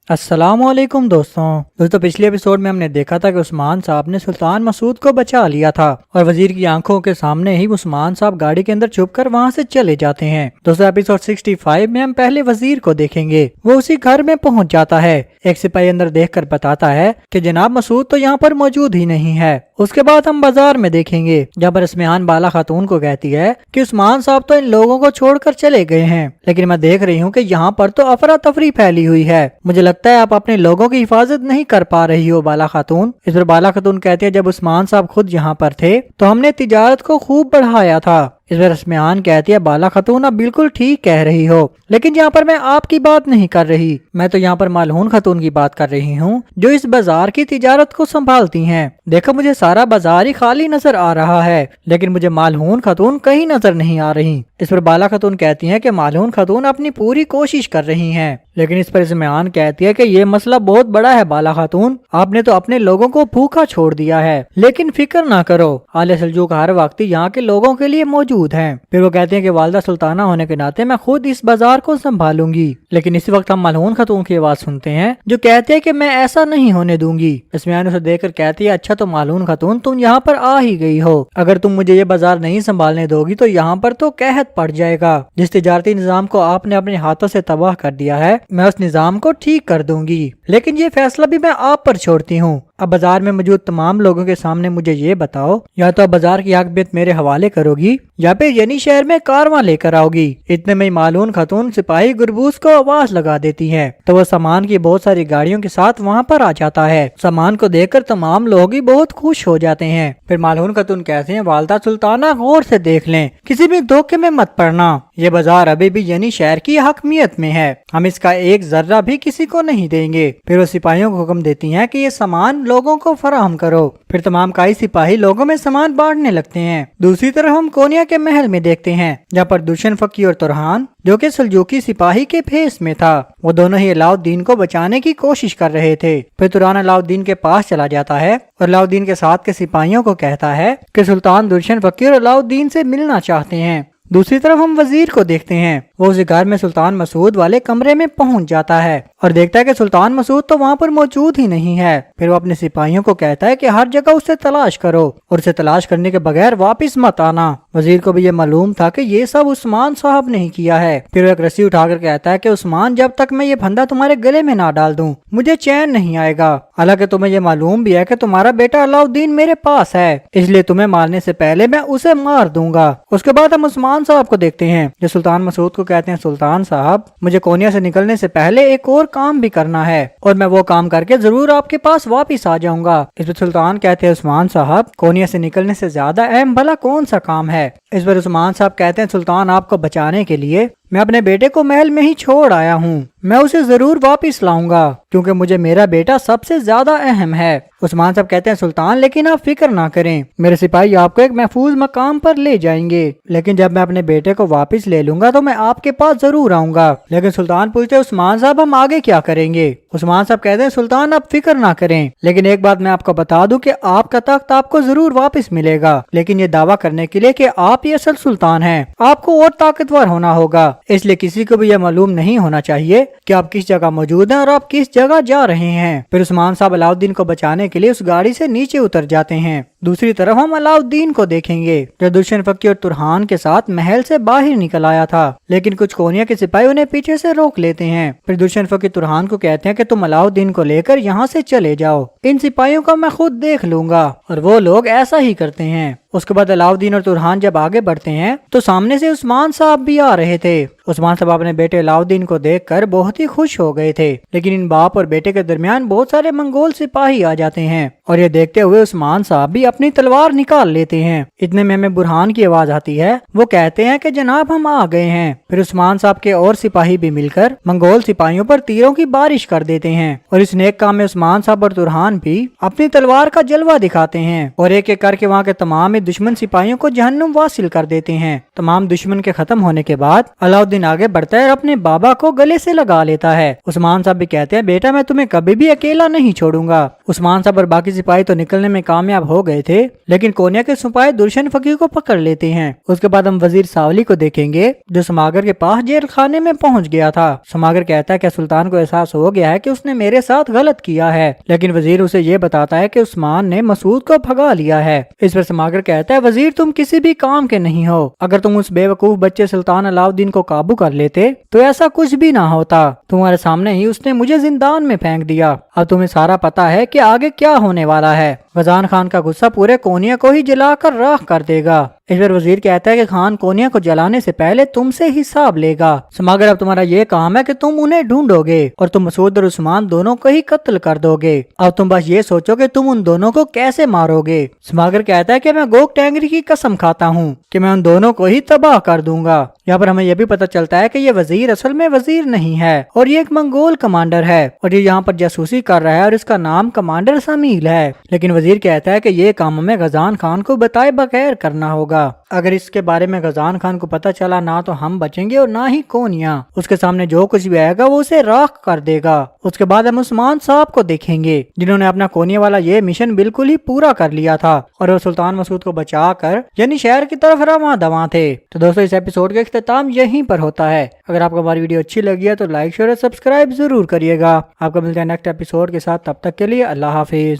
अस्सलामुअलैकुम दोस्तों पिछले एपिसोड में हमने देखा था कि उस्मान साहब ने सुल्तान मसूद को बचा लिया था और वजीर की आंखों के सामने ही उस्मान साहब गाड़ी के अंदर छुपकर वहां से चले जाते हैं। दोस्तों एपिसोड 65 में हम पहले वजीर को देखेंगे। वो उसी घर में पहुंच जाता है। एक सिपाही अंदर देखकर बताता है कि जनाब मसूद तो यहाँ पर मौजूद ही नहीं है। उसके बाद हम बाजार में देखेंगे जहाँ पर इस्मिहान बाला खातून को कहती है कि उस्मान साहब तो इन लोगों को छोड़कर चले गए हैं, लेकिन मैं देख रही हूँ कि यहाँ पर तो अफरा तफरी फैली हुई है। मुझे लगता है आप अपने लोगों की हिफाजत नहीं कर पा रही हो बाला खातून। इस पर बाला खातून कहती है जब उस्मान साहब खुद यहाँ पर थे तो हमने तिजारत को खूब बढ़ाया था। इस पर इस्मिहान कहती है बाला खातून आप बिल्कुल ठीक कह रही हो, लेकिन यहाँ पर मैं आपकी बात नहीं कर रही, मैं तो यहाँ पर मालून खातून की बात कर रही हूँ जो इस बाजार की तिजारत को संभालती हैं। देखो मुझे सारा बाजार ही खाली नजर आ रहा है, लेकिन मुझे मालून खातून कहीं नजर नहीं आ रही। इस पर बाला खातून कहती है कि मालून खातून अपनी पूरी कोशिश कर रही हैं, लेकिन इस पर इस्मिहान कहती है कि ये मसला बहुत बड़ा है बाला खातून, आपने तो अपने लोगों को भूखा छोड़ दिया है, लेकिन फिक्र ना करो आले सल्जूक हर वक्त यहाँ के लोगों के लिए मौजूद हैं। फिर वो कहते हैं कि वालदा सुल्ताना होने के नाते मैं खुद इस बाजार को संभालूंगी। लेकिन इसी वक्त हम मालून खातून की आवाज सुनते हैं जो कहते हैं कि मैं ऐसा नहीं होने दूंगी। इस्मिहान उसे देखकर कहती है अच्छा तो मालून खातून तुम यहाँ पर आ ही गई हो, अगर तुम मुझे ये बाजार नहीं संभालने दोगी तो यहाँ पर तो कहत पड़ जाएगा। जिस तिजारती निजाम को आपने अपने हाथों से तबाह कर दिया है मैं उस निजाम को ठीक कर दूंगी, लेकिन ये फैसला भी मैं आप पर छोड़ती हूँ। अब बाजार में मौजूद तमाम लोगों के सामने मुझे ये बताओ, या तो अब बाजार की हकमियत मेरे हवाले करोगी या फिर यनी शहर में कारवां लेकर आओगी। इतने में मालून खातून सिपाही गुरबूज को आवाज लगा देती है तो वह सामान की बहुत सारी गाड़ियों के साथ वहाँ पर आ जाता है। सामान को देखकर तमाम लोग ही बहुत खुश हो जाते हैं। फिर मालून खातून कहते हैं वालदा सुल्ताना गौर से देख लें, किसी भी धोखे में मत पड़ना, ये बाजार अभी भी यनी शहर की हकमियत में है, हम इसका एक जर्रा भी किसी को नहीं देंगे। फिर वो सिपाहियों को हुक्म देती है कि ये सामान लोगों को फराहम करो। फिर तमाम काई सिपाही लोगों में सामान बांटने लगते हैं। दूसरी तरफ हम कोनिया के महल में देखते हैं जहाँ पर दुष्मन फकी और तुरहान जो कि सल्जूकी सिपाही के भेष में था, वो दोनों ही अलाउद्दीन को बचाने की कोशिश कर रहे थे। फिर तुरहान अलाउद्दीन के पास चला जाता है और अलाउद्दीन के साथ के सिपाहियों को कहता है कि सुल्तान दुष्मन फकी और अलाउद्दीन से मिलना चाहते हैं। दूसरी तरफ हम वजीर को देखते हैं, वो उस घर में सुल्तान मसूद वाले कमरे में पहुंच जाता है और देखता है कि सुल्तान मसूद तो वहाँ पर मौजूद ही नहीं है। फिर वो अपने सिपाहियों को कहता है कि हर जगह उसे तलाश करो और उसे तलाश करने के बगैर वापस मत आना। वजीर को भी ये मालूम था कि ये सब उस्मान साहब ने ही किया है। फिर वो एक रस्सी उठाकर कहता है कि उस्मान जब तक मैं ये फंदा तुम्हारे गले में ना डाल दूं मुझे चैन नहीं आएगा। हालांकि तुम्हें ये मालूम भी है कि तुम्हारा बेटा अलाउद्दीन मेरे पास है, इसलिए तुम्हें मारने से पहले मैं उसे मार दूंगा। उसके बाद हम उस्मान साहब को देखते हैं जो सुल्तान मसूद को कहते हैं सुल्तान साहब मुझे कोनिया से निकलने से पहले एक और काम भी करना है और मैं वो काम करके जरूर आपके पास वापस आ जाऊंगा। इस पर सुल्तान कहते हैं उस्मान साहब कोनिया से निकलने से ज्यादा अहम भला कौन सा काम है। इस पर उस्मान साहब कहते हैं सुल्तान आपको बचाने के लिए मैं अपने बेटे को महल में ही छोड़ आया हूँ, मैं उसे जरूर वापस लाऊंगा क्योंकि मुझे मेरा बेटा सबसे ज्यादा अहम है। उस्मान साहब कहते हैं सुल्तान लेकिन आप फिक्र ना करें, मेरे सिपाही आपको एक महफूज मकाम पर ले जाएंगे, लेकिन जब मैं अपने बेटे को वापस ले लूंगा तो मैं आपके पास जरूर आऊंगा। लेकिन सुल्तान पूछते हैं उस्मान साहब हम आगे क्या करेंगे। उस्मान साहब कहते हैं सुल्तान आप फिक्र ना करें, लेकिन एक बात मैं आपको बता दूं कि आपका तख्त आपको जरूर वापस मिलेगा, लेकिन ये दावा करने के लिए कि आप ये असल सुल्तान हैं आपको और ताकतवर होना होगा, इसलिए किसी को भी यह मालूम नहीं होना चाहिए कि आप किस जगह मौजूद हैं और आप किस जगह जा रहे हैं। फिर उस्मान साहब अलाउद्दीन को बचाने के लिए उस गाड़ी से नीचे उतर जाते हैं। दूसरी तरफ हम अलाउद्दीन को देखेंगे जो दुष्मन फकी और तुरहान के साथ महल से बाहर निकल आया था, लेकिन कुछ कोनिया के सिपाही उन्हें पीछे से रोक लेते हैं। फिर दुष्मन फकी तुरहान को कहते हैं कि तुम अलाउद्दीन को लेकर यहाँ से चले जाओ, इन सिपाहियों को मैं खुद देख लूंगा, और वो लोग ऐसा ही करते हैं। उसके बाद अलाउद्दीन और तुरहान जब आगे बढ़ते हैं तो सामने से उस्मान साहब भी आ रहे थे। उस्मान साहब अपने बेटे अलाउद्दीन को देखकर बहुत ही खुश हो गए थे, लेकिन इन बाप और बेटे के दरमियान बहुत सारे मंगोल सिपाही आ जाते हैं और ये देखते हुए उस्मान साहब भी अपनी तलवार निकाल लेते हैं। इतने में हमें बुरहान की आवाज आती है, वो कहते हैं कि जनाब हम आ गए हैं। फिर उस्मान साहब के और सिपाही भी मिलकर मंगोल सिपाहियों पर तीरों की बारिश कर देते हैं और इस नेक काम में उस्मान साहब और तुरहान भी अपनी तलवार का जलवा दिखाते हैं और एक एक करके वहाँ के तमाम दुश्मन सिपाहियों को जहन्नुम वासिल कर देते हैं। तमाम दुश्मन के खत्म होने के बाद अलाउद्दीन आगे बढ़ता है और अपने बाबा को गले से लगा लेता है। उस्मान साहब भी कहते हैं बेटा मैं तुम्हें कभी भी अकेला नहीं छोड़ूंगा। उस्मान साहब और बाकी सिपाही तो निकलने में कामयाब हो गए गए थे, लेकिन कोनिया के सिपाही दुर्शन फकीर को पकड़ लेते हैं। उसके बाद हम वजीर सावली को देखेंगे जो समागर के पास जेल खाने में पहुंच गया था। समागर कहता है कि सुल्तान को एहसास हो गया है कि उसने मेरे साथ गलत किया है, लेकिन वजीर उसे ये बताता है कि उस्मान ने मसूद को भगा लिया है। इस पर समागर कहता है, वजीर तुम किसी भी काम के नहीं हो। अगर तुम उस बेवकूफ बच्चे सुल्तान अलाउद्दीन को काबू कर लेते तो ऐसा कुछ भी ना होता। तुम्हारे सामने ही उसने मुझे जिंदान में फेंक दिया। अब तुम्हें सारा पता है कि आगे क्या होने वाला है। गजान खान का गुस्सा पूरे कोनिया को ही जलाकर राख कर देगा। इस पर वजीर कहता है कि खान कोनिया को जलाने से पहले तुमसे हिसाब लेगा। समागर अब तुम्हारा ये काम है कि तुम उन्हें ढूंढोगे और तुम मसूद और उस्मान दोनों को ही कत्ल कर दोगे। अब तुम बस ये सोचो कि तुम उन दोनों को कैसे मारोगे। समागर कहता है कि मैं गोक टेंगरी की कसम खाता हूँ कि मैं उन दोनों को ही तबाह कर दूंगा। यहाँ पर हमें यह भी पता चलता है कि ये वजीर असल में वजीर नहीं है और ये एक मंगोल कमांडर है और ये यहाँ पर जासूसी कर रहा है और इसका नाम कमांडर समील है। लेकिन वजीर कहता है कि ये काम हमें गजान खान को बताए बगैर करना होगा। अगर इसके बारे में गजान खान को पता चला ना तो हम बचेंगे और ना ही कोनिया। उसके सामने जो कुछ भी आएगा वो उसे राख कर देगा। उसके बाद हम उस्मान साहब को देखेंगे जिन्होंने अपना कोनिया वाला ये मिशन बिल्कुल ही पूरा कर लिया था और वो सुल्तान मसूद को बचा कर यानी शहर की तरफ रवां दवां थे। तो दोस्तों इस एपिसोड का इख्तिताम यहीं पर होता है। अगर आपको हमारी वीडियो अच्छी लगी है तो लाइक शेयर और सब्सक्राइब जरूर करिएगा। आपको मिलते हैं नेक्स्ट एपिसोड के साथ, तब तक के लिए अल्लाह हाफिज।